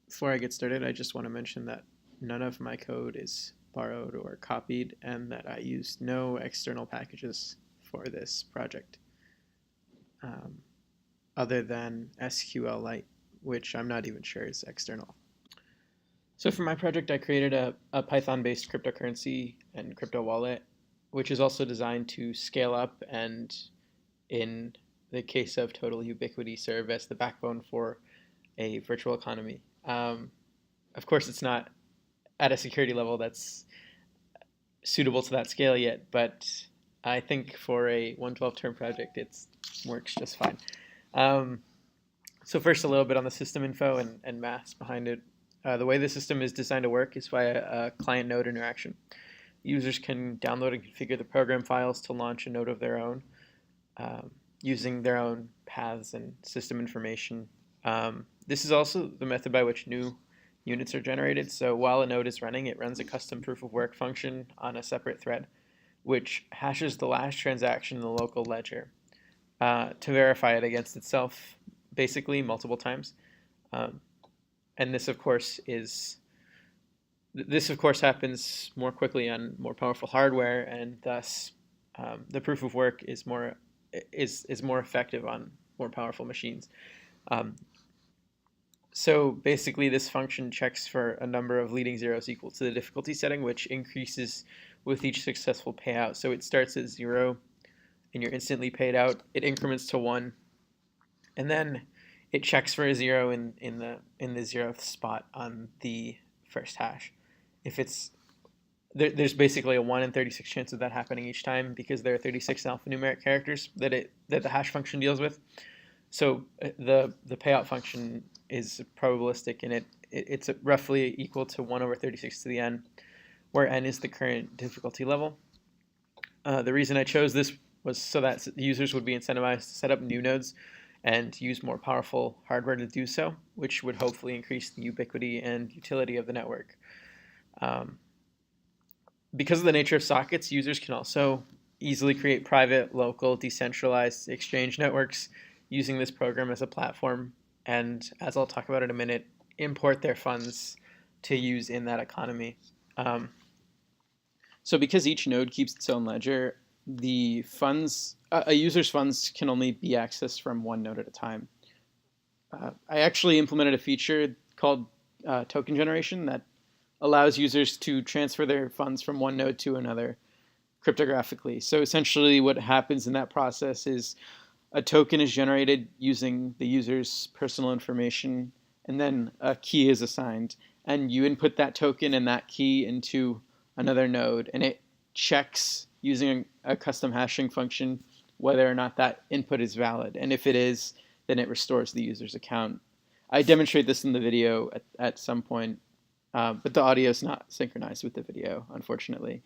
Before I get started, I just want to mention that none of my code is borrowed or copied, and that I used no external packages for this project um, other than SQLite, which I'm not even sure is external. So for my project, I created a Python-based cryptocurrency and crypto wallet, which is also designed to scale up and, in the case of total ubiquity, serve as the backbone for a virtual economy. Of course, it's not at a security level that's suitable to that scale yet, but I think for a 112 term project, it works just fine. Um, so first, a little bit on the system info and maths behind it. The way the system is designed to work is via a client node interaction. Users can download and configure the program files to launch a node of their own, using their own paths and system information. This is also the method by which new units are generated. So while a node is running, it runs a custom proof of work function on a separate thread, which hashes the last transaction in the local ledger to verify it against itself, basically multiple times. Um, and this of course happens more quickly on more powerful hardware, and thus the proof of work is more effective on more powerful machines. Um, So basically, this function checks for a number of leading zeros equal to the difficulty setting, which increases with each successful payout. So it starts at 0, and you're instantly paid out. It increments to 1, and then it checks for a 0 in the 0th spot on the first hash. If it's there's basically a 1 in 36 chance of that happening each time, because there are 36 alphanumeric characters that the hash function deals with. So the payout function is probabilistic, and it's roughly equal to 1 over 36 to the n, where n is the current difficulty level. The reason I chose this was so that users would be incentivized to set up new nodes and use more powerful hardware to do so, which would hopefully increase the ubiquity and utility of the network. Um, because of the nature of sockets, users can also easily create private, local, decentralized exchange networks using this program as a platform, and as I'll talk about in a minute, import their funds to use in that economy. Um, so because each node keeps its own ledger, the funds, a user's funds can only be accessed from one node at a time. I actually implemented a feature called token generation that allows users to transfer their funds from one node to another cryptographically. So essentially what happens in that process is a token is generated using the user's personal information, and then a key is assigned. And you input that token and that key into another node, and it checks using a custom hashing function whether or not that input is valid. And if it is, then it restores the user's account. I demonstrate this in the video at some point, but the audio is not synchronized with the video, unfortunately.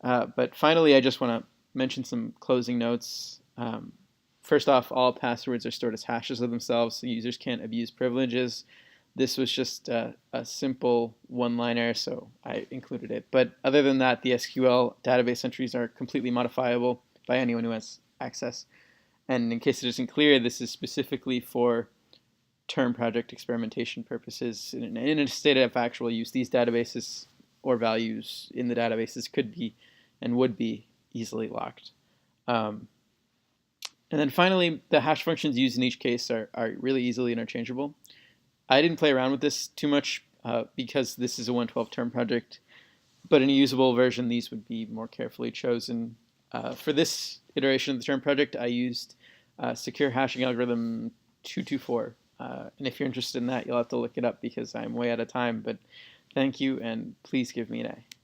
But finally, I just want to mention some closing notes. First off, all passwords are stored as hashes of themselves, so users can't abuse privileges. This was just a simple one-liner, so I included it. But other than that, the SQL database entries are completely modifiable by anyone who has access. And in case it isn't clear, this is specifically for term project experimentation purposes. In a state of actual use, these databases or values in the databases could be and would be easily locked. And then finally, the hash functions used in each case are really easily interchangeable. I didn't play around with this too much because this is a 112 term project, but in a usable version, these would be more carefully chosen. For this iteration of the term project, I used secure hashing algorithm 224. And if you're interested in that, you'll have to look it up because I'm way out of time. But thank you, and please give me an A.